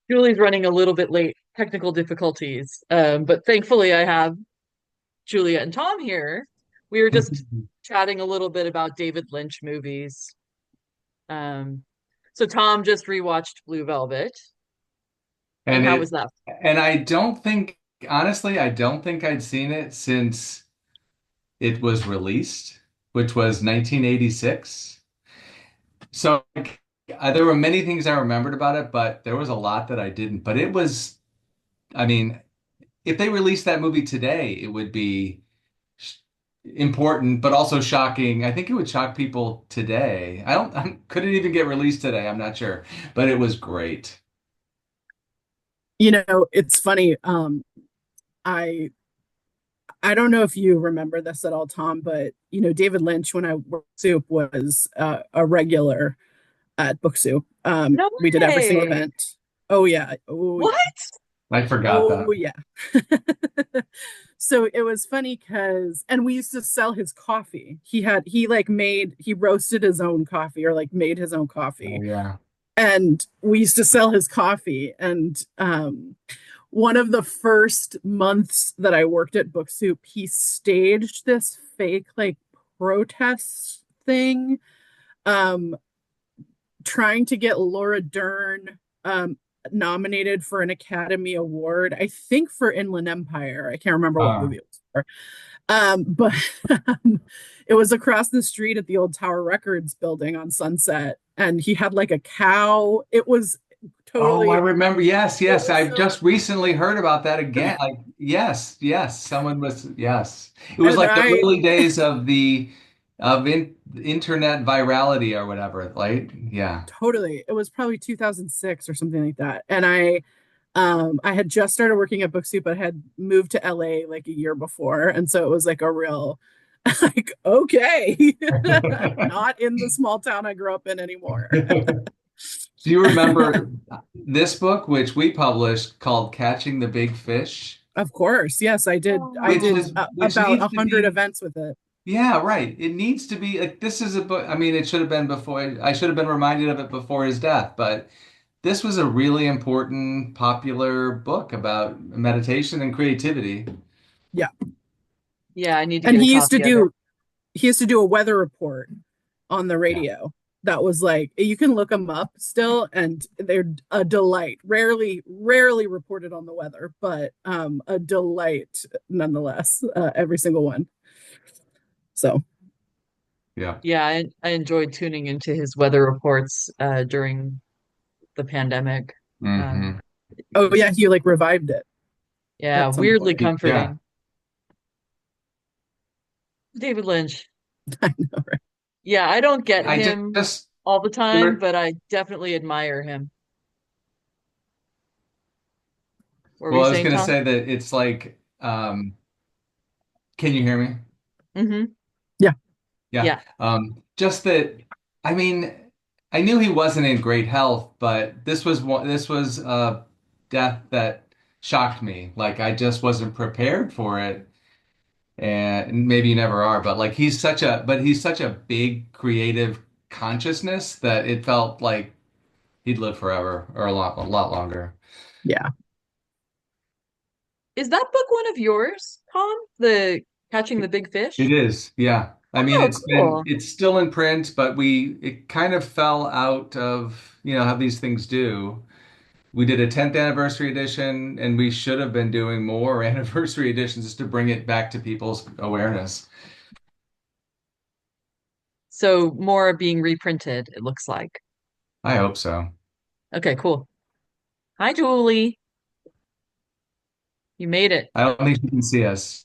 Julie's running a little bit late, technical difficulties. But thankfully I have Julia and Tom here. We were just chatting a little bit about David Lynch movies. Um, so Tom just rewatched Blue Velvet, and And how was it that? and I don't think honestly, I don't think I'd seen it since it was released, which was 1986. So like, there were many things I remembered about it, but there was a lot that I didn't. But it was, I mean, if they released that movie today, it would be sh important, but also shocking. I think it would shock people today. Could it even get released today? I'm not sure, but it was great. It's funny. I I don't know if you remember this at all, Tom, but David Lynch, when I worked at Soup, was a regular at Book Soup. No We did every single way. event. Oh yeah. Oh yeah. What? I forgot Oh that. yeah. So it was funny because, and we used to sell his coffee. He roasted his own coffee or like made his own Oh coffee. yeah. And we used to sell his coffee. And one of the first months that I worked at Book Soup, he staged this fake like protest thing, um, trying to get Laura Dern nominated for an Academy Award, I think for Inland Empire. I can't remember what Uh, movie it was for. But it was across the street at the old Tower Records building on Sunset, and he had like a cow. It was Oh, I totally, remember. Yes, it yes. was I've so, just recently heard about that again. Like, yes, yes. Someone was, yes. It was and like the I early days of the of internet virality or whatever, right? Yeah. totally, it was probably 2006 or something like that. And I had just started working at Book Soup, but had moved to LA like a year before. And so it was like a real, like, okay, not in the small town I grew up in anymore. Do you remember this book, which we published called Catching the Big Fish, Of course. Yes, I did. I which did is which about needs a to hundred be events with it. yeah, right. It needs to be like this is a book. I mean, it should have been before. I should have been reminded of it before his death, but this was a really important, popular book about meditation and creativity. Yeah. Yeah, I need to And get a copy of it. he used to do a weather report on the Yeah. radio. That was like, you can look them up still, and they're a delight. Rarely reported on the weather, but a delight nonetheless. Every single one. So Yeah. Yeah, I enjoyed tuning into his weather reports during the pandemic. Um, Hmm. oh yeah, he like revived it yeah, at some weirdly point. Yeah. comforting. David Lynch. I know, right? Yeah, I don't get I him just all the time, there. but I definitely admire him. What were Well, you I was saying, going to Tom? say that it's like, can you hear me? Hmm. Yeah. Yeah. Yeah. Just that, I mean, I knew he wasn't in great health, but this was a death that shocked me. Like I just wasn't prepared for it. And maybe you never are, but like he's such a big creative consciousness that it felt like he'd live forever or a lot longer. Yeah. Is that book one of yours, Tom? The Catching the Big It Fish? is, yeah. I mean, Oh, cool. it's still in print, but it kind of fell out of, how these things do. We did a 10th anniversary edition, and we should have been doing more anniversary editions just to bring it back to people's awareness. So more being reprinted, it looks like. I hope so. Okay, cool. Hi, Julie. You made it. I don't think you can see us.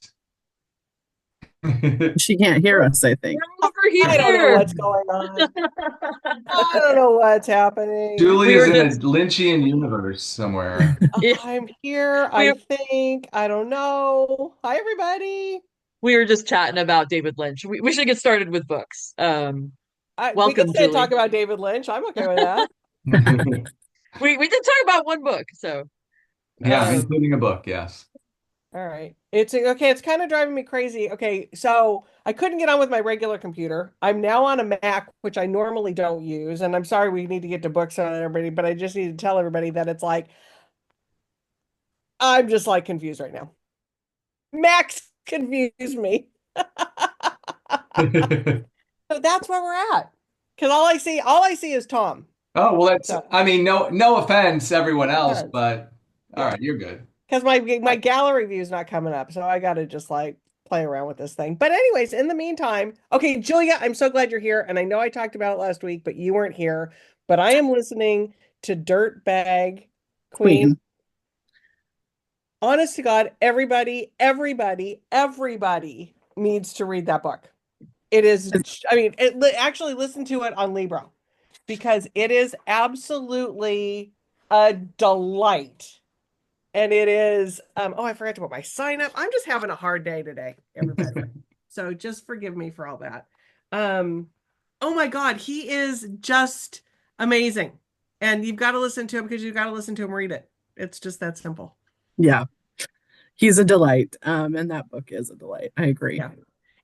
She can't hear We're, us, I think. we're over I don't know here. what's going on. I don't know what's happening. Julie We is were in a just Lynchian universe somewhere. yeah, I'm here, we I think. I don't know. Hi, everybody. we were just chatting about David Lynch. We should get started with books. We could Welcome, stay and talk Julie. about David Lynch. I'm okay with that. We did talk about one book, so Yeah, um including a book, yes. All right. It's okay. It's kind of driving me crazy. Okay. So I couldn't get on with my regular computer. I'm now on a Mac, which I normally don't use. And I'm sorry we need to get to books on everybody, but I just need to tell everybody that it's like I'm just like confused right now. Max confused me. So that's where we're at. Because all I see is Tom. Oh, well, that's, So, I mean, no offense, everyone else, because but all right, you're good. my gallery view is not coming up, so I got to just like play around with this thing. But anyways, in the meantime, okay, Julia, I'm so glad you're here, and I know I talked about it last week, but you weren't here. But I am listening to Dirtbag Queen. Queen. Honest to God, everybody needs to read that book. It is, I mean, actually listen to it on Libro because it is absolutely a delight. And it is, oh, I forgot to put my sign up. I'm just having a hard day today, everybody. So just forgive me for all that. Oh my God, he is just amazing. And you've got to listen to him because you've got to listen to him read it. It's just that simple. Yeah, he's a delight. And that book is a delight. I agree. Yeah.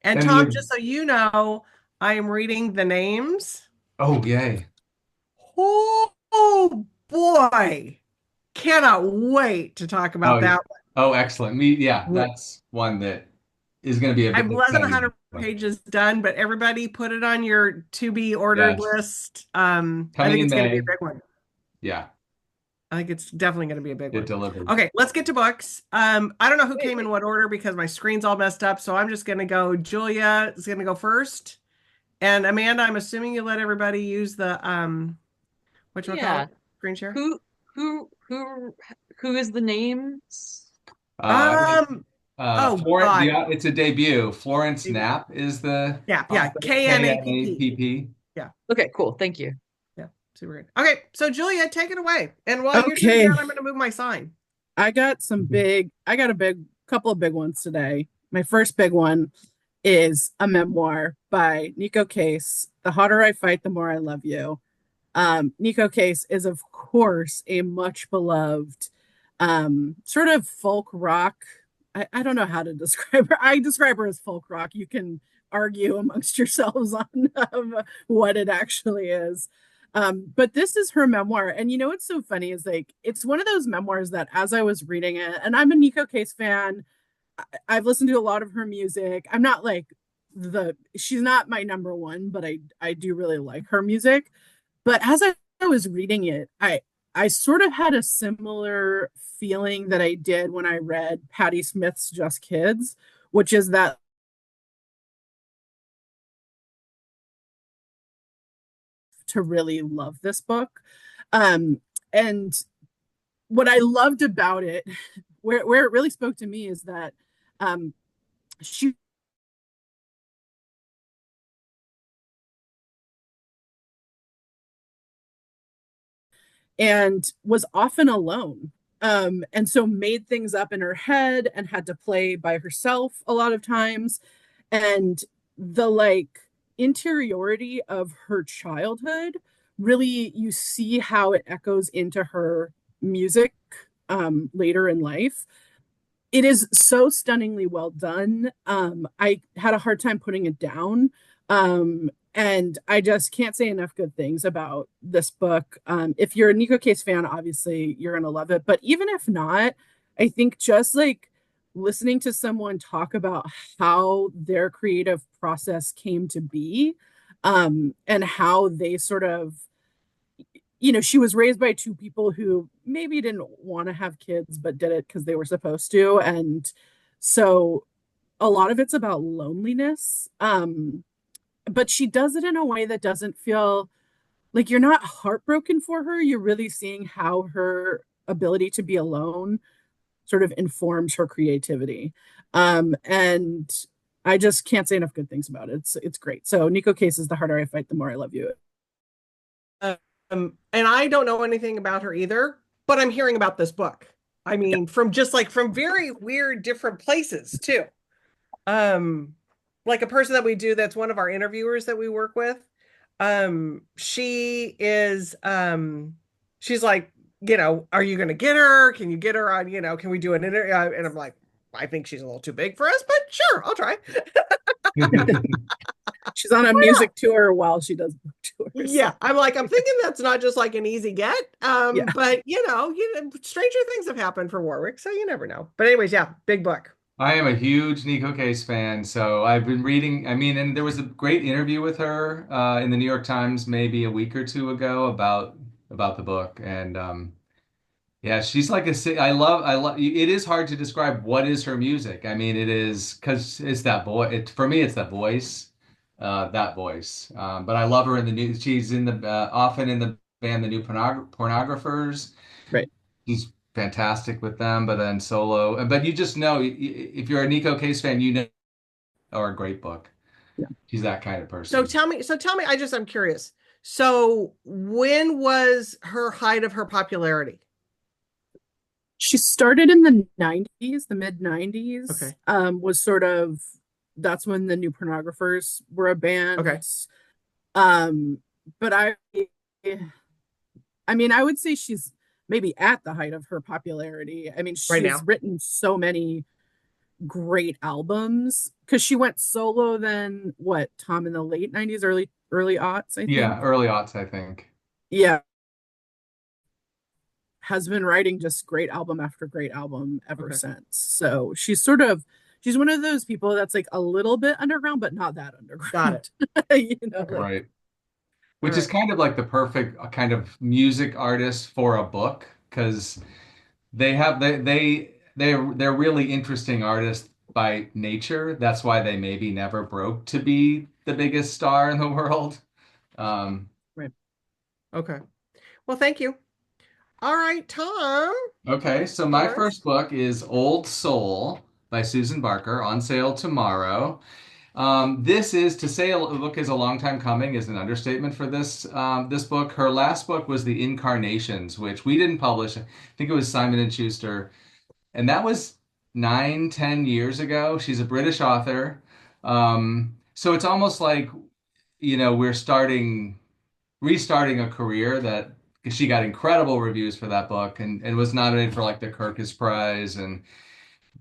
And And Tom, you, just so you know, I am reading The Names. oh, yay. Oh boy. Cannot wait to talk about Oh, that. oh, excellent. Yeah, one. that's one that is going to be a I'm bit less than exciting. 100 pages done, but everybody put it on your to be ordered Yes. list. I Coming think in it's going to be a May. big one. Yeah, I think it's definitely going to be a big it one. delivered. Okay, let's get to books. I don't know who Wait, came in wait. what order because my screen's all messed up. So I'm just going to go. Julia is going to go first. And Amanda, I'm assuming you let everybody use the Yeah. screen share. Who who is the names? Uh, Oh God. it's a debut. Florence Knapp is the Yeah, author. Knapp. Knapp. Yeah, Okay, cool. Thank you. yeah, super good. Okay, so Julia, take it away. And while you're doing Okay. that, I'm going to move my sign. I got a couple of big ones today. My first big one is a memoir by Nico Case, The Harder I Fight, the More I Love You. Nico Case is, of course, a much beloved sort of folk rock. I don't know how to describe her. I describe her as folk rock. You can argue amongst yourselves on what it actually is. But this is her memoir. And you know what's so funny is like it's one of those memoirs that as I was reading it, and I'm a Nico Case fan, I've listened to a lot of her music. I'm not like she's not my number one, but I do really like her music. But as I was reading it, I sort of had a similar feeling that I did when I read Patti Smith's Just Kids, which is that to really love this book. And what I loved about it, where it really spoke to me, is that she and was often alone. And so made things up in her head and had to play by herself a lot of times. And the like interiority of her childhood, really, you see how it echoes into her music later in life. It is so stunningly well done. I had a hard time putting it down. And I just can't say enough good things about this book. If you're a Nico Case fan, obviously you're going to love it. But even if not, I think just like listening to someone talk about how their creative process came to be, and how they sort of, she was raised by two people who maybe didn't want to have kids, but did it because they were supposed to. And so a lot of it's about loneliness. But she does it in a way that doesn't feel like you're not heartbroken for her. You're really seeing how her ability to be alone sort of informs her creativity. And I just can't say enough good things about it. It's great. So Nico Case is The Harder I Fight, the More I Love You. And I don't know anything about her either, but I'm hearing about this book. I mean, from very weird different places too. Like a person that we do that's one of our interviewers that we work with. She is she's like, are you gonna get her? Can you get her on, can we do an interview? And I'm like, I think she's a little too big for us, but sure, I'll try. She's on a Why not? music tour while she does book tours. Yeah, I'm thinking that's not just like an easy get. Yeah. But stranger things have happened for Warwick, so you never know. But anyways, yeah, big book. I am a huge Nico Case fan, so I've been reading. I mean, and there was a great interview with her in the New York Times maybe a week or two ago about the book, and yeah, she's like I love. It is hard to describe what is her music. I mean, it is because it's that voice. For me, it's that voice, that voice. But I love her in the new. She's in the often in the band, the New Pornographers. Right. He's fantastic with them, but then solo. But you just know if you're a Nico Case fan, you know, or a great book. Yeah. She's that kind of So person. tell me, I'm curious. So when was her height of her popularity? She started in the 90s, the mid 90s. Okay. Was sort of that's when the New Pornographers were a band. Okay. Um, but I mean, I would say she's maybe at the height of her popularity. I mean, Right she's now. written so many great albums because she went solo then what, Tom, in the late 90s, early aughts, I Yeah, think. early aughts, I think. Yeah, has been writing just great album after great album ever Okay. since. So she's one of those people that's like a little bit underground, but not that Got underground. You know, Okay. like Right. All Which is right. kind of like the perfect kind of music artist for a book because they're really interesting artists by nature. That's why they maybe never broke to be the biggest star in the world. Um, right. Okay. Well, thank you. All right, Tom. okay, so my Yours. first book is Old Soul by Susan Barker, on sale tomorrow. This is to say a book is a long time coming is an understatement for this book. Her last book was The Incarnations, which we didn't publish. I think it was Simon and Schuster, and that was 9, 10 years ago. She's a British author, so it's almost like we're restarting a career that she got incredible reviews for that book and was nominated for like the Kirkus Prize and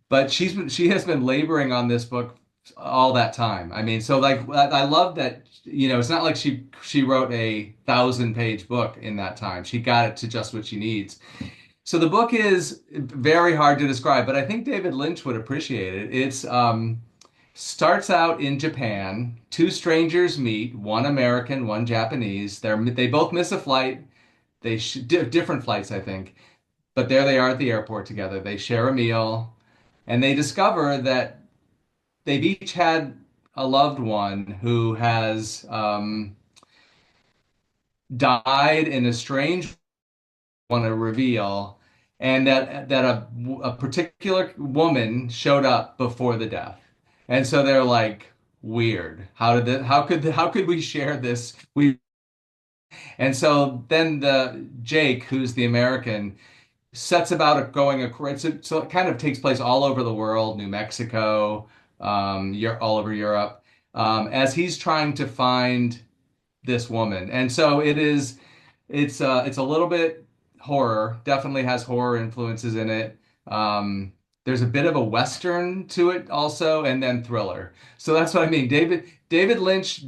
but she has been laboring on this book all that time. I mean, so like I love that, it's not like she wrote 1,000-page book in that time. She got it to just what she needs. So the book is very hard to describe, but I think David Lynch would appreciate it. It's starts out in Japan. Two strangers meet, one American, one Japanese. They both miss a flight. Different flights, I think, but there they are at the airport together. They share a meal and they discover that they've each had a loved one who has died in a strange want to reveal, and that a particular woman showed up before the death, and so they're like, weird. How could we share this? And so then the Jake, who's the American, sets about going across. So it kind of takes place all over the world, New Mexico, all over Europe, as he's trying to find this woman. And so it's a little bit horror, definitely has horror influences in it. There's a bit of a Western to it also, and then thriller. So that's what I mean. David Lynch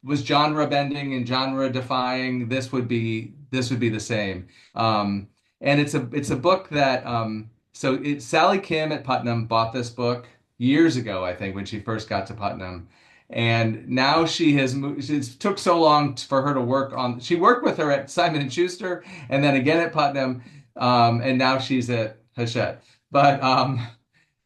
was genre bending and genre defying. This would be the same. And it's a book that Sally Kim at Putnam bought this book years ago, I think, when she first got to Putnam. And now she has moved. It took so long for her to work on. She worked with her at Simon and Schuster, and then again at Putnam, and now she's at Hachette. But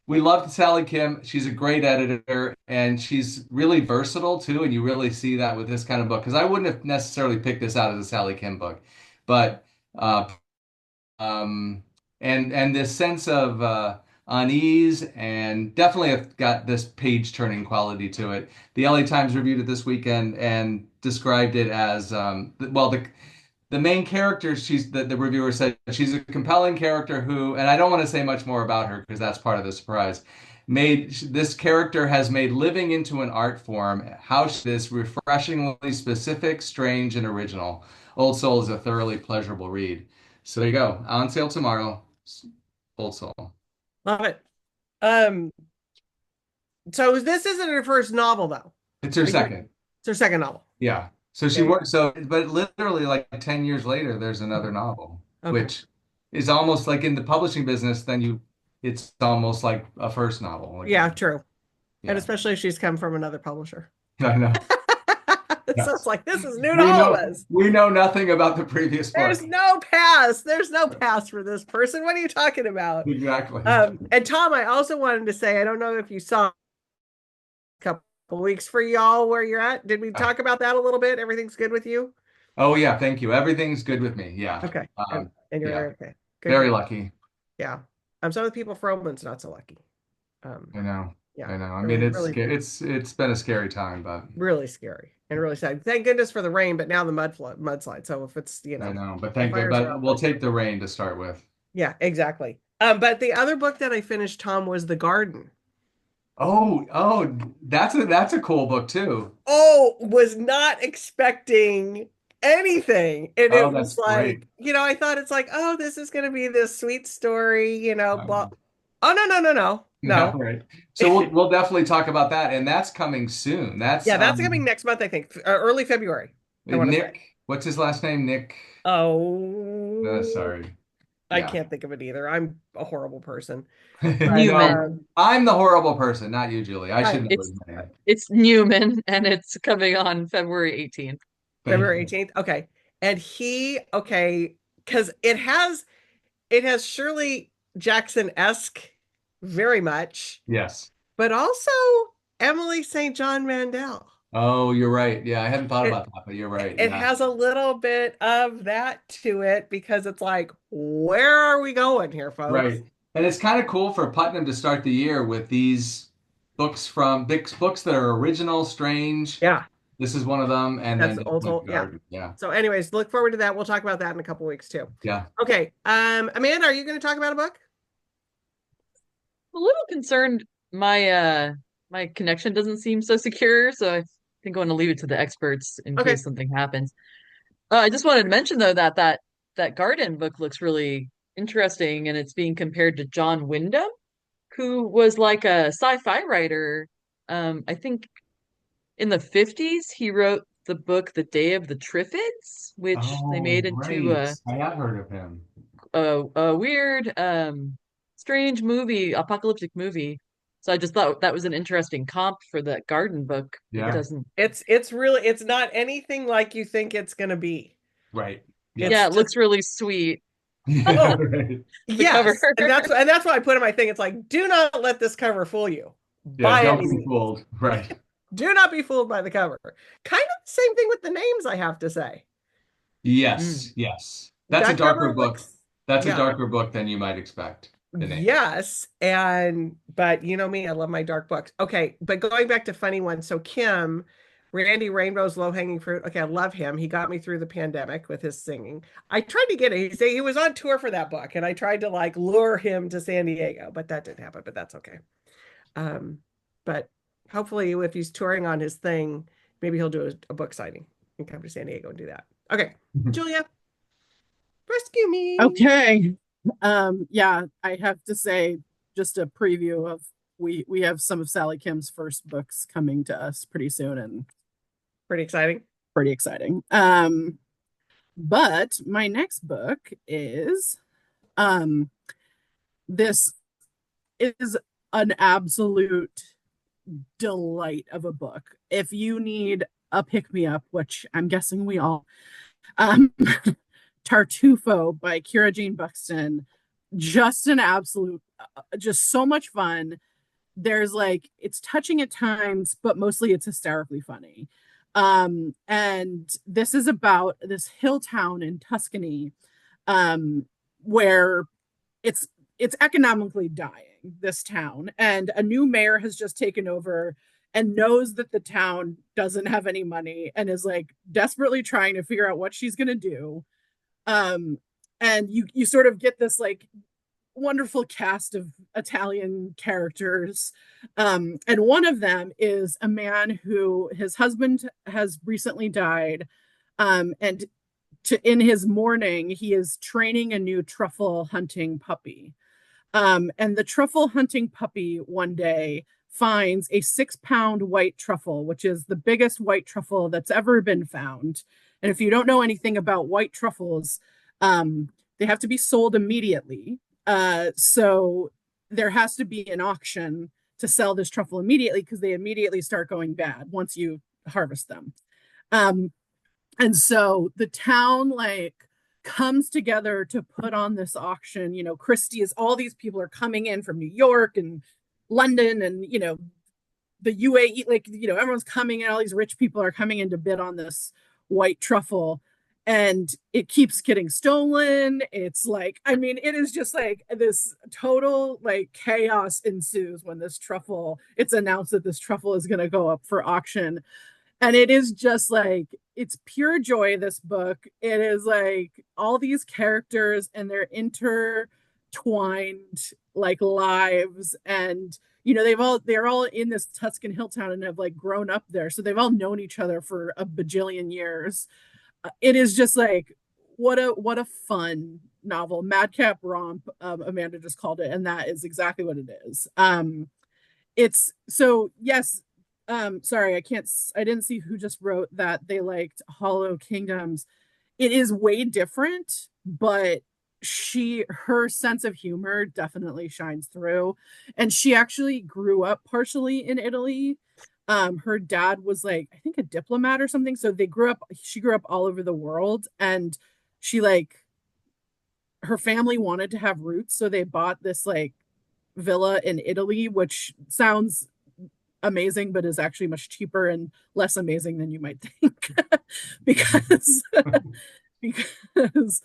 we love Sally Kim. She's a great editor, and she's really versatile too. And you really see that with this kind of book because I wouldn't have necessarily picked this out as a Sally Kim book, but uh, um, and this sense of unease and definitely have got this page turning quality to it. The LA Times reviewed it this weekend and described it as the main character. The reviewer said she's a compelling character who, and I don't want to say much more about her because that's part of the surprise. This character has made living into an art form. How this refreshingly specific, strange, and original. Old Soul is a thoroughly pleasurable read. So there you go. On sale tomorrow. Old Soul. Love it. So this isn't her first novel, though. It's her Are you- second. It's her second novel. Yeah. So she There you worked, so, but literally like 10 years later, there's another novel, Okay. which is almost like in the publishing business, it's almost like a first novel. Like, Yeah, true. yeah. And especially if she's come from another publisher. I know. So it's like, this is new We to all of know, us. we know nothing about the previous book. There's no pass. There's no pass for this person. What are you talking about? Exactly. And Tom, I also wanted to say, I don't know if you saw a couple weeks for y'all where you're at. Did we talk about that a little bit? Everything's good with you? Oh yeah, thank you. Everything's good with me. Yeah. Okay. Um, And you're yeah. okay. Good. Very lucky. Yeah. Some of the people from Oman's not so lucky. I know. Yeah. I know. I Really, mean, it's really- scary. It's been a scary time, but Really scary and really sad. Thank goodness for the rain, but now the mudslide. So if it's, I know. But the thank you. fires are But out. we'll take the rain to start with. Yeah, exactly. But the other book that I finished, Tom, was The Garden. Oh, that's a cool book too. Oh, was not expecting anything. And Oh, it was that's like, great. I thought it's like, oh, this is going to be this sweet story, blah. Um, Oh, no. No, right. So we'll definitely talk about that, and that's coming soon. That's That's coming next month, I think, early February. I wanna say. Nick. What's his last name? Nick. Oh, Sorry. I Yeah. can't think of it either. I'm a horrible person. Newman. I'm the horrible person, not you, Julie. I should know It's- his name. It's Newman, and it's coming on February 18th. February 18th. Okay. And because it has Shirley Jackson-esque very much, Yes. but also Emily St. John Mandel. Oh, you're right. Yeah, I hadn't thought about that, but you're right. It Yeah. has a little bit of that to it because it's like, where are we going here, folks? Right. And it's kind of cool for Putnam to start the year with these books that are original, strange. Yeah. This is one of them, and That's then also- yeah. Garden. Yeah. So anyways, look forward to that. We'll talk about that in a couple weeks too. Yeah. Okay. Amanda, are you going to talk about a book? A little concerned my connection doesn't seem so secure, so I think I want to leave it to the experts in Okay. case something happens. I just wanted to mention though that Garden book looks really interesting, and it's being compared to John Wyndham, who was like a sci-fi writer. I think in the 50s he wrote the book The Day of the Triffids, which they made into right. I have heard of him. a weird strange movie, apocalyptic movie. So I just thought that was an interesting comp for that Garden book. Yeah. It doesn't It's really, it's not anything like you think it's going to be. Right. It's yeah, it just- looks really sweet. Yeah, Oh. right. Yes. cover. And that's why I put in my thing. It's like, do not let this cover fool you. Yeah, By don't any be means. fooled. Right. Do not be fooled by the cover. Kind of the same thing with the names, I have to say. Yes, yes. That's a That darker cover book. looks- That's a yeah. darker book than you might expect. The name. Yes, but you know me, I love my dark books. Okay, but going back to funny ones. So Kim, Randy Rainbow's Low Hanging Fruit. Okay, I love him. He got me through the pandemic with his singing. I tried to get it. He was on tour for that book, and I tried to like lure him to San Diego, but that didn't happen. But that's okay. But hopefully, if he's touring on his thing, maybe he'll do a book signing and come to San Diego and do that. Okay, Julia, rescue me. Okay. Yeah, I have to say, just a preview of we have some of Sally Kim's first books coming to us pretty soon, and Pretty exciting. pretty exciting. But my next book is this is an absolute delight of a book. If you need a pick-me-up, which I'm guessing we all, Tartufo by Kira Jean Buxton, just an absolute, just so much fun. There's like, it's touching at times, but mostly it's hysterically funny. And this is about this hill town in Tuscany, where it's economically dying, this town, and a new mayor has just taken over and knows that the town doesn't have any money and is like desperately trying to figure out what she's going to do. And you sort of get this like wonderful cast of Italian characters. And one of them is a man who his husband has recently died. And in his mourning, he is training a new truffle hunting puppy. And the truffle hunting puppy one day finds a 6-pound white truffle, which is the biggest white truffle that's ever been found. And if you don't know anything about white truffles, they have to be sold immediately. So there has to be an auction to sell this truffle immediately because they immediately start going bad once you harvest them. Um, and so the town like comes together to put on this auction. You know, Christie is all these people are coming in from New York and London and the UAE, like everyone's coming in, all these rich people are coming in to bid on this white truffle, and it keeps getting stolen. It's like, I mean, it is just like this total like chaos ensues when it's announced that this truffle is going to go up for auction. And it is just like, it's pure joy, this book. It is like all these characters and their intertwined like lives, and they're all in this Tuscan hill town and have like grown up there, so they've all known each other for a bajillion years. It is just like, what a fun novel. Madcap romp, Amanda just called it, and that is exactly what it is. It's so, yes. Sorry, I didn't see who just wrote that they liked Hollow Kingdoms. It is way different, but her sense of humor definitely shines through. And she actually grew up partially in Italy. Her dad was like, I think a diplomat or something. So she grew up all over the world, and her family wanted to have roots. So they bought this like villa in Italy, which sounds amazing, but is actually much cheaper and less amazing than you might think. because because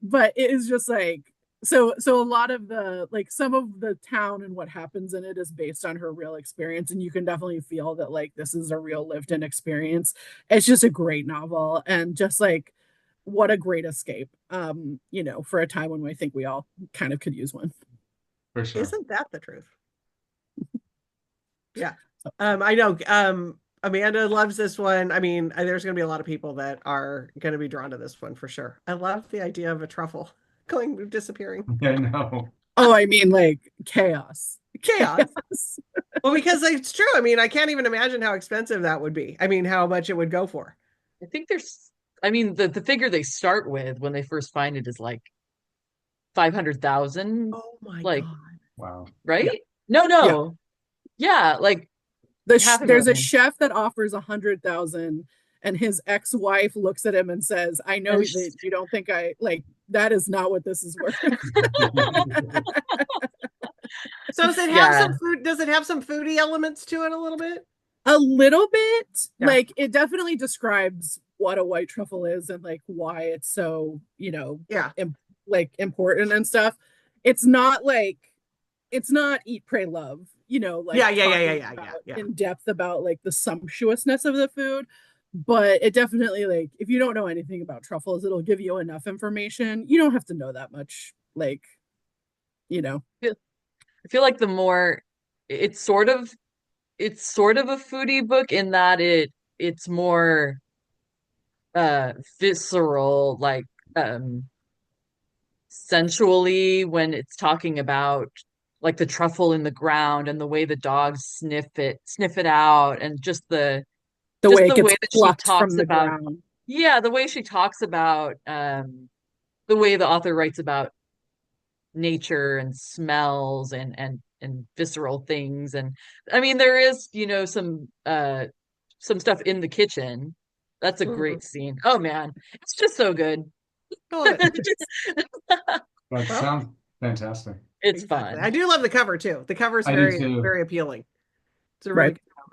but it is just like, so a lot of the like some of the town and what happens in it is based on her real experience, and you can definitely feel that like this is a real lived in experience. It's just a great novel, and just like what a great escape, for a time when I think we all kind of could use one. For sure. Isn't that the truth? Yeah. I know Amanda loves this one. I mean, there's going to be a lot of people that are going to be drawn to this one for sure. I love the idea of a truffle disappearing. I know. Oh, I mean, like chaos. Well, because it's true. I mean, I can't even imagine how expensive that would be. I mean, how much it would go for. I think the figure they start with when they first find it is like 500,000. Oh my like, God. Wow. right? Yeah. No. Yeah, like there's a chef that offers 100,000, and his ex-wife looks at him and says, I know that you don't think that is not what this is worth. So does it have some food? Does it have some foodie elements to it a little bit? A little bit. Yeah. Like it definitely describes what a white truffle is and like why it's so, important and stuff. It's not Eat, Pray, Love, in depth about like the sumptuousness of the food. But it definitely, like, if you don't know anything about truffles, it'll give you enough information. You don't have to know that much, I feel like the more it's sort of a foodie book in that it's more visceral, like sensually, when it's talking about like the truffle in the ground and the way the dogs sniff it out, and just the way it way gets that she plucked talks from the about ground. the way she talks about the way the author writes about nature and smells and visceral things. And I mean, there is some stuff in the kitchen. That's a great scene. Oh man, it's just so good. That sounds fantastic. It's fun. I do love the cover too. The cover is very appealing. It's a really good cover.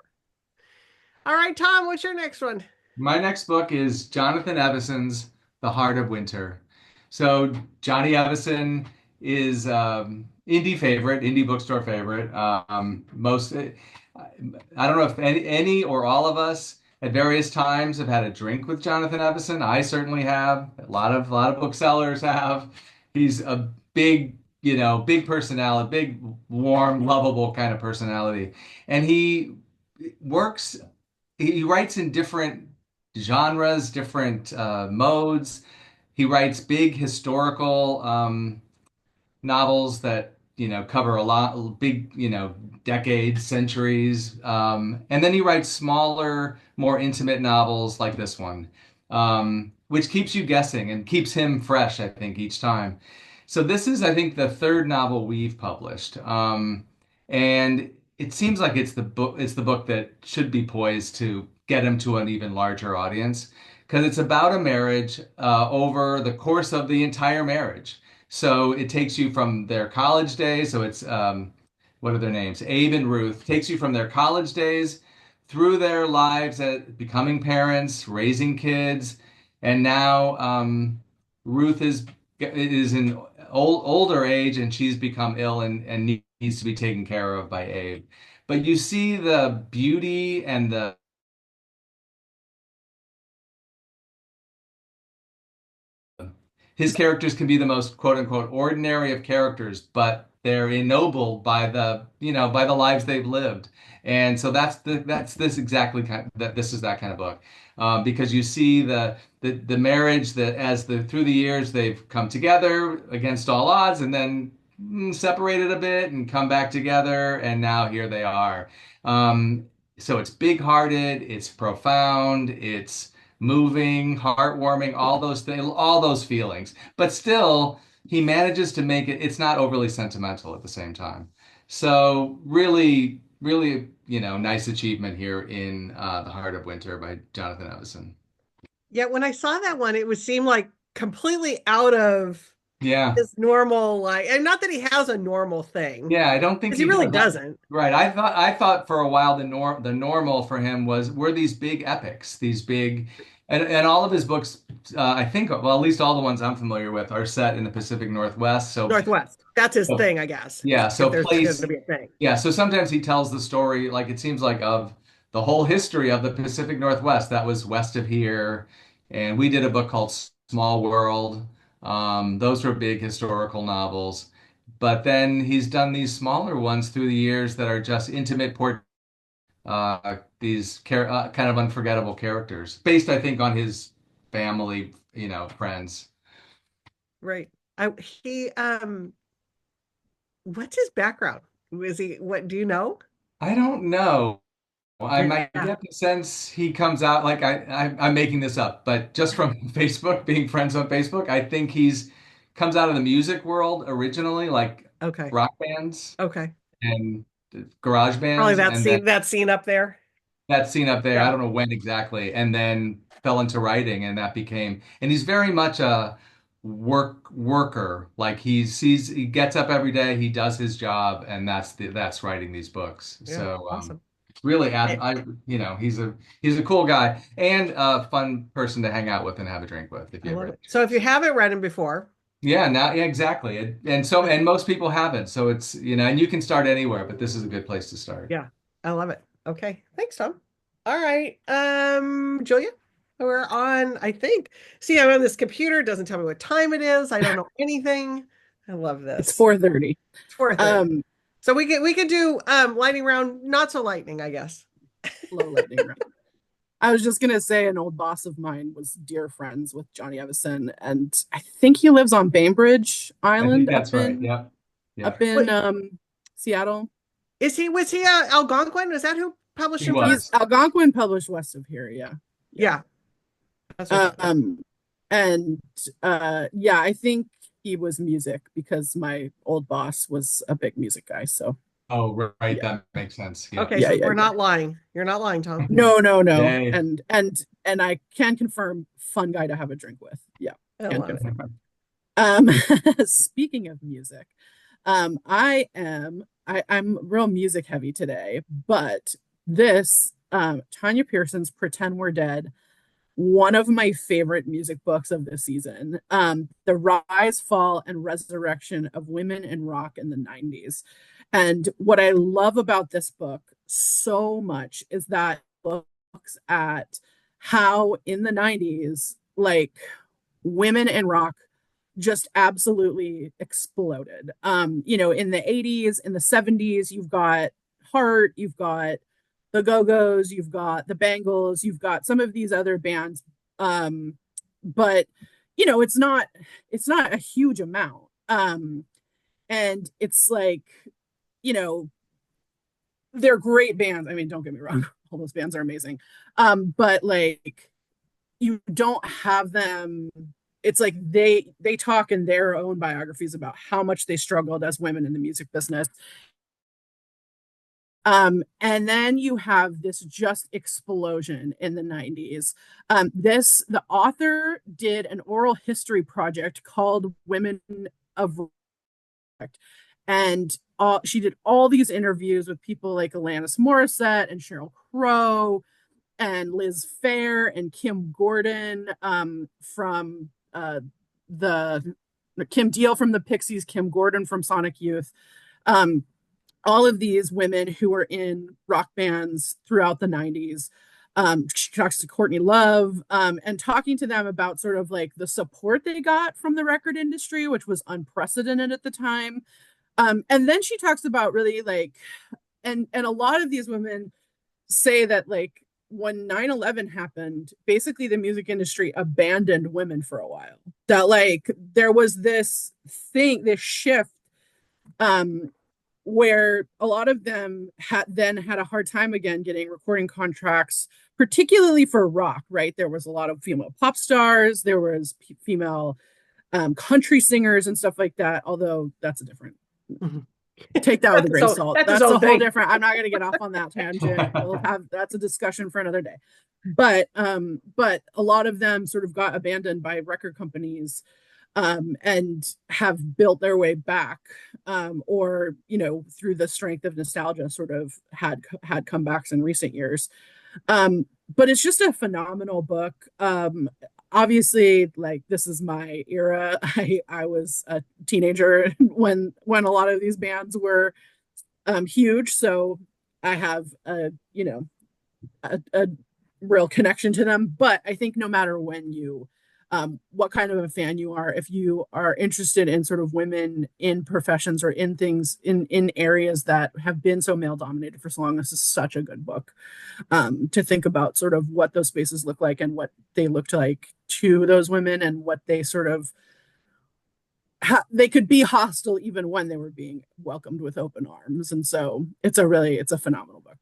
All right, Tom, what's your next one? My next book is Jonathan Evison's The Heart of Winter. So Johnny Evison is indie bookstore favorite. I don't know if any or all of us at various times have had a drink with Jonathan Evison. I certainly have. A lot of booksellers have. He's a big personality, big, warm, lovable kind of personality. And he writes in different genres, different modes. He writes big historical novels that cover a lot, big, decades, centuries. And then he writes smaller, more intimate novels like this one, which keeps you guessing and keeps him fresh, I think, each time. So this is, I think, the third novel we've published. And it seems like it's the book that should be poised to get him to an even larger audience because it's about a marriage over the course of the entire marriage. So it takes you from their college days. So it's what are their names? Abe and Ruth. Takes you from their college days through their lives at becoming parents, raising kids, and now Ruth is in older age and she's become ill and needs to be taken care of by Abe. But you see the beauty and the his characters can be the most quote unquote ordinary of characters, but they're ennobled by by the lives they've lived. And so that's this exactly that this is that kind of book. Because you see the marriage that through the years they've come together against all odds and then separated a bit and come back together and now here they are. So it's big-hearted, it's profound, it's moving, heartwarming, all those things, all those feelings. But still, he manages to make it's not overly sentimental at the same time. So really, really, nice achievement here in The Heart of Winter by Jonathan Evison. Yeah, when I saw that one, it would seem like completely out of Yeah. his normal, and not that he has a normal thing. Yeah, I don't think he really doesn't. Right. I thought for a while the normal for him were these big epics, these big, and all of his books, I think, well, at least all the ones I'm familiar with are set in the Pacific Northwest. So Northwest, that's his thing, I guess. Yeah. So there's going to be a thing. Yeah. So sometimes he tells the story, like it seems like of the whole history of the Pacific Northwest that was west of here, and we did a book called Small World. Those were big historical novels. But then he's done these smaller ones through the years that are just intimate these kind of unforgettable characters, based, I think, on his family, friends. Right. He what's his background? What do you know? I don't know. I might get the sense he comes out like I'm making this up, but just from Facebook, being friends on Facebook, I think he's comes out of the music world originally, like Okay. rock bands Okay. and garage bands. Probably and that scene up there. that scene up there. Yeah. I don't know when exactly, and then fell into writing, and and he's very much a worker. Like he gets up every day, he does his job, and that's writing these books. Yeah, So awesome. really, he's a cool guy and a fun person to hang out with and have a drink with if you ever. So if you haven't read him before. Yeah, exactly. And most people haven't. So it's, and you can start anywhere, but this is a good place to start. Yeah, I love it. Okay. Thanks, Tom. All right. Julia, we're on, I think. See, I'm on this computer. It doesn't tell me what time it is. I don't know anything. I love this. It's 4:30. It's 4:30. So we can do lightning round, not so lightning, I guess. Low lightning round. I was just gonna say an old boss of mine was dear friends with Johnny Evison, and I think he lives on Bainbridge Island. That's right. Yeah. Up in Seattle. Was he Algonquin? Is that who published him first? Algonquin published west of here, yeah. Yeah. That's what I think he was music because my old boss was a big music guy. So right, yeah. That makes sense. Yeah. Okay, so we're not lying. You're not lying, Tom. No. Yay. And I can confirm, fun guy to have a drink with. Yeah. Speaking of music, I'm real music heavy today, but this Tanya Pearson's Pretend We're Dead, one of my favorite music books of the season. The rise, fall, and resurrection of women in rock in the 90s. And what I love about this book so much is that it looks at how in the 90s, like, women in rock just absolutely exploded. In the 80s, in the 70s, you've got Heart, you've got the Go-Go's, you've got the Bangles, you've got some of these other bands. But it's not a huge amount. And it's like, you know, they're great bands. I mean, don't get me wrong, all those bands are amazing. But like you don't have them. It's like they talk in their own biographies about how much they struggled as women in the music business. And then you have this just explosion in the 90s. The author did an oral history project called Women of Respect. And she did all these interviews with people like Alanis Morissette and Sheryl Crow and Liz Phair and Kim Gordon from the Kim Deal from the Pixies, Kim Gordon from Sonic Youth. All of these women who were in rock bands throughout the 90s. She talks to Courtney Love and talking to them about sort of like the support they got from the record industry, which was unprecedented at the time. And then she talks about really like, and a lot of these women say that like when 9/11 happened, basically the music industry abandoned women for a while. That like there was this thing, this shift where a lot of them had a hard time again getting recording contracts, particularly for rock, right? There was a lot of female pop stars, there was female country singers and stuff like that, although that's a different take that with a grain of salt. That's a whole different. I'm not going to get off on that tangent. That's a discussion for another day. But a lot of them sort of got abandoned by record companies and have built their way back, or through the strength of nostalgia, sort of had comebacks in recent years. But it's just a phenomenal book. Obviously, like this is my era. I was a teenager when a lot of these bands were huge, so I have a real connection to them. But I think no matter when you what kind of a fan you are, if you are interested in sort of women in professions or in things in areas that have been so male dominated for so long, this is such a good book to think about sort of what those spaces look like and what they looked like to those women and what they sort of they could be hostile even when they were being welcomed with open arms. And so it's a phenomenal book.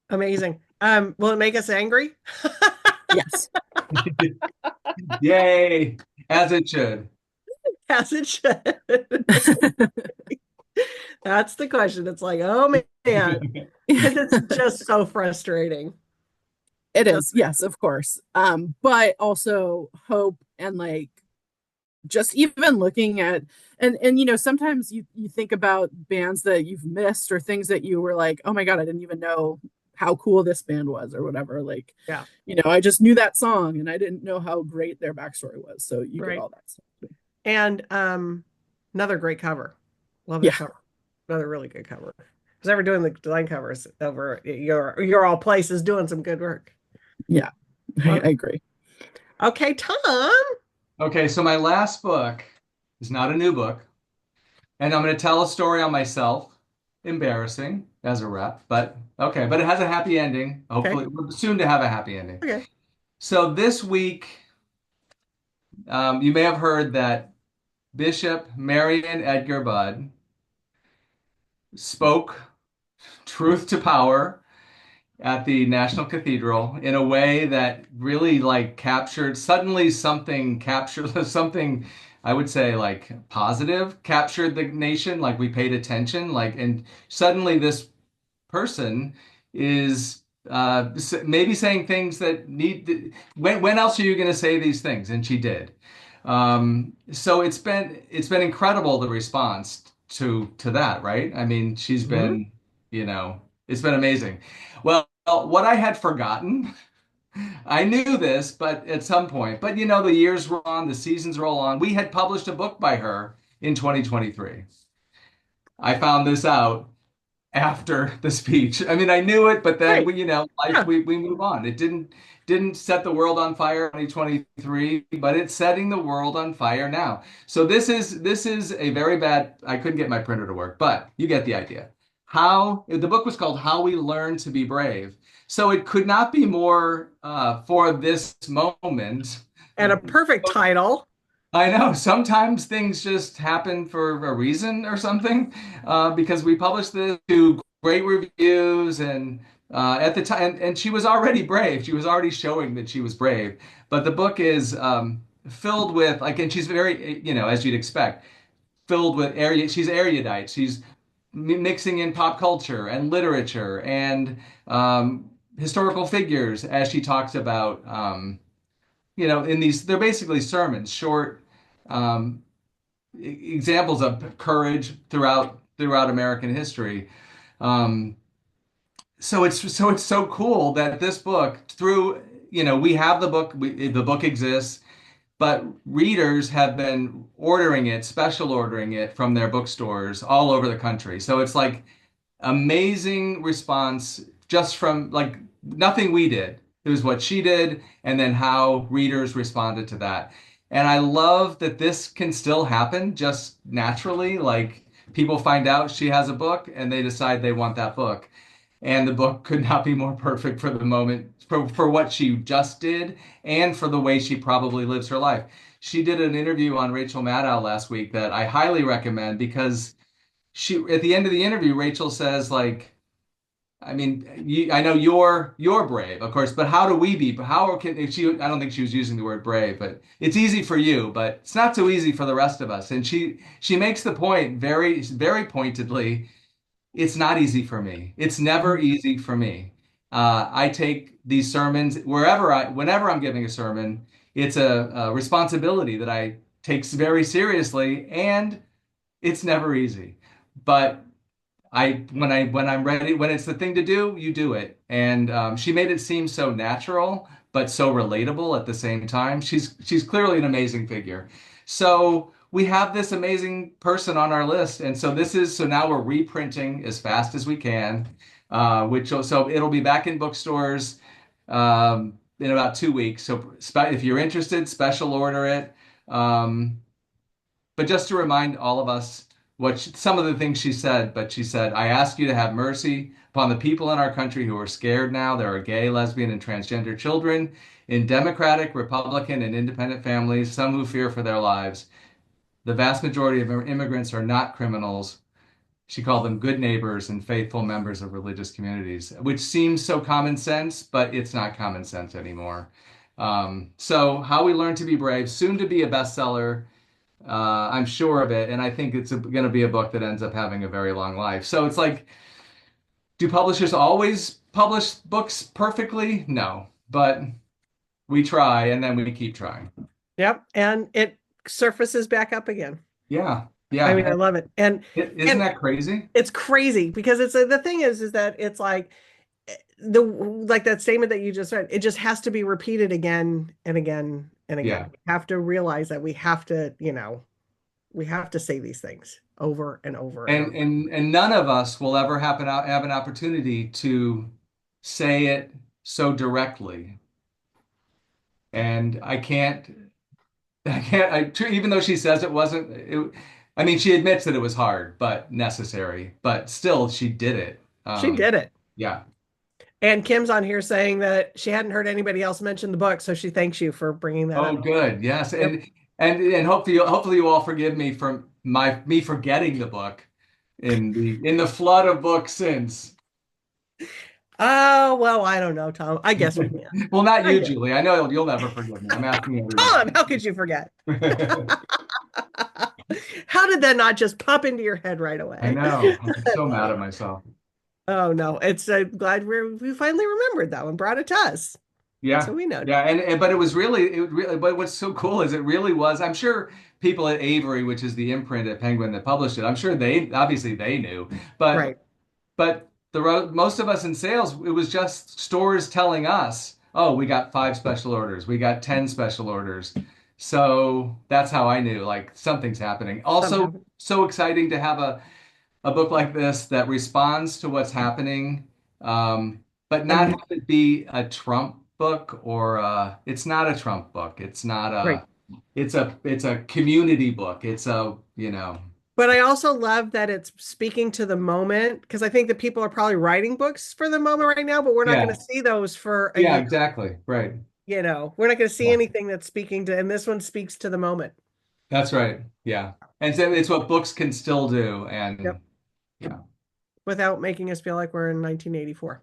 Amazing. Will it make us angry? Yes. Yay, as it should. As it should. That's the question. It's like, oh man, it's just so frustrating. It is, yes, of course. But also hope and like just even looking at and sometimes you think about bands that you've missed or things that you were like, oh my God, I didn't even know how cool this band was or whatever. Like, yeah, I just knew that song and I didn't know how great their backstory was. So you get all that stuff too. And another great cover. Love the cover. Another really good cover. Because ever doing the design covers over your all places doing some good work. Yeah, I agree. Okay, Tom. Okay, so my last book is not a new book, and I'm going to tell a story on myself. Embarrassing as a rep, but okay. But it has a happy ending. Hopefully, soon to have a happy ending. Okay. So this week, you may have heard that Bishop Marion Edgar Budd spoke truth to power at the National Cathedral in a way that really like captured something, I would say like positive, captured the nation, like we paid attention, like, and suddenly this person is maybe saying things that when else are you going to say these things? And she did. So it's been incredible, the response to that, right? I mean, she's been, it's been amazing. Well, what I had forgotten, I knew this, but at some point, but the years roll on, the seasons roll on. We had published a book by her in 2023. I found this out after the speech. I mean, I knew it, but then we move on. It didn't set the world on fire in 2023, but it's setting the world on fire now. So this is a very bad, I couldn't get my printer to work, but you get the idea. The book was called How We Learn to Be Brave. So it could not be more for this moment. And a perfect title. I know sometimes things just happen for a reason or something, because we published this to great reviews and at the time, and she was already brave. She was already showing that she was brave. But the book is filled with like, and she's very, as you'd expect, filled with she's erudite. She's mixing in pop culture and literature and historical figures as she talks about. In these, they're basically sermons, short um, examples of courage throughout American history. Um, so it's so cool that this book, through we have the book, the book exists, but readers have been ordering it, special ordering it from their bookstores all over the country. So it's like amazing response just from like nothing we did. It was what she did, and then how readers responded to that. And I love that this can still happen just naturally. Like people find out she has a book and they decide they want that book. And the book could not be more perfect for the moment, for what she just did and for the way she probably lives her life. She did an interview on Rachel Maddow last week that I highly recommend because she at the end of the interview, Rachel says like, I mean, I know you're brave, of course, but how do we be? How can if she? I don't think she was using the word brave, but it's easy for you, but it's not so easy for the rest of us. And she makes the point very very pointedly. It's not easy for me. It's never easy for me. I take these sermons whenever I'm giving a sermon. It's a responsibility that I take very seriously, and it's never easy. But when I'm ready, when it's the thing to do, you do it. And she made it seem so natural, but so relatable at the same time. She's clearly an amazing figure. So we have this amazing person on our list, and so now we're reprinting as fast as we can, so it'll be back in bookstores in about 2 weeks. So if you're interested, special order it. But just to remind all of us some of the things she said, but she said, I ask you to have mercy upon the people in our country who are scared now. There are gay, lesbian, and transgender children in Democratic, Republican, and independent families, some who fear for their lives. The vast majority of immigrants are not criminals. She called them good neighbors and faithful members of religious communities, which seems so common sense, but it's not common sense anymore. So How We Learn to Be Brave, soon to be a bestseller. I'm sure of it, and I think it's going to be a book that ends up having a very long life. So it's like, do publishers always publish books perfectly? No, but we try, and then we keep trying. Yep, and it surfaces back up again. Yeah, yeah. I mean, I love it, and isn't that crazy? It's crazy because it's the thing is that it's like that statement that you just read. It just has to be repeated again and again and again. Yeah. We have to realize that we have to, we have to say these things over and over. And none of us will ever have an opportunity to say it so directly. And even though she says it wasn't, I mean, she admits that it was hard, but necessary, but still she did it. She did it. Yeah. And Kim's on here saying that she hadn't heard anybody else mention the book, so she thanks you for bringing that up. Oh, good. Yes. Yep. And hopefully you all forgive me for me forgetting the book in the flood of books since. Oh, well, I don't know, Tom. I guess we can. Well, not you, Julie. I know you'll never forgive me. I'm asking everyone. Tom, how could you forget? How did that not just pop into your head right away? I know. I'm so mad at myself. Oh no, it's glad we finally remembered that one, brought it to us. Yeah, so we know. Yeah, but it really, but what's so cool is it really was. I'm sure people at Avery, which is the imprint at Penguin that published it, I'm sure they knew, but right. But most of us in sales, it was just stores telling us, oh, we got 5 special orders, we got 10 special orders. So that's how I knew like something's happening. Also, so exciting to have a book like this that responds to what's happening, but not have it be a Trump book or it's not a Trump book. It's not it's a community book. It's But I also love that it's speaking to the moment because I think that people are probably writing books for the moment right now, but we're not going to see those for a year. Exactly. Right. We're not going to see anything that's speaking to, and this one speaks to the moment. That's right. Yeah. And so it's what books can still do. Yep. And yeah. Without making us feel like we're in 1984.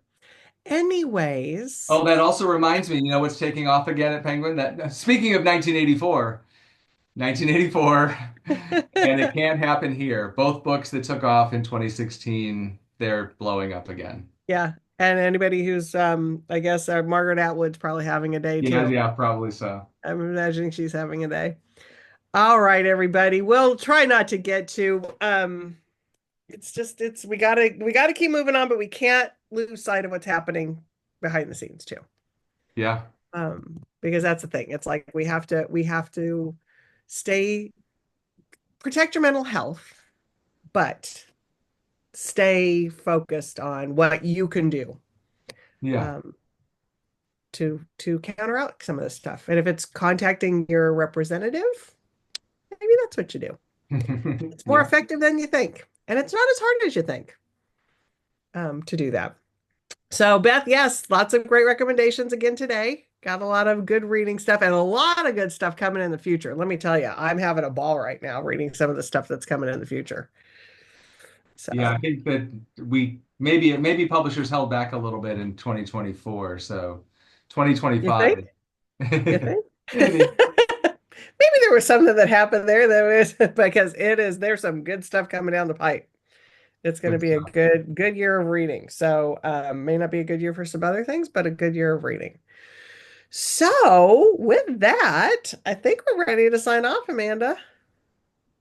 Anyways, Oh, that also reminds me, you know what's taking off again at Penguin? That speaking of 1984, 1984, and it can't happen here. Both books that took off in 2016, they're blowing up again. yeah. And anybody who's I guess Margaret Atwood's probably having a day Yeah, too. yeah, probably so. I'm imagining she's having a day. All right, everybody. We'll try not to get to it's just it's we gotta keep moving on, but we can't lose sight of what's happening behind the scenes too. Yeah. Because that's the thing. It's like we have to stay protect your mental health, but stay focused on what you can do Yeah. um, to counteract some of this stuff. And if it's contacting your representative, maybe that's what you do. It's more Yeah. effective than you think, and it's not as hard as you think to do that. So, Beth, yes, lots of great recommendations again today. Got a lot of good reading stuff and a lot of good stuff coming in the future. Let me tell you, I'm having a ball right now reading some of the stuff that's coming in the future. So, Yeah, I think that we maybe publishers held back a little bit in 2024, so you think? 2025. You think? Maybe. Maybe there was something that happened there that was because there's some good stuff coming down the pipe. It's going to Good be a stuff. good year of reading. So, may not be a good year for some other things, but a good year of reading. So, with that, I think we're ready to sign off, Amanda.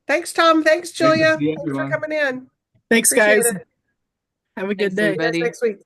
Thanks, Tom. Thanks, Great to Julia. see Thanks for everyone. coming in. Thanks, Appreciate guys. it. Have a good Thanks, day. See you guys everybody. next week.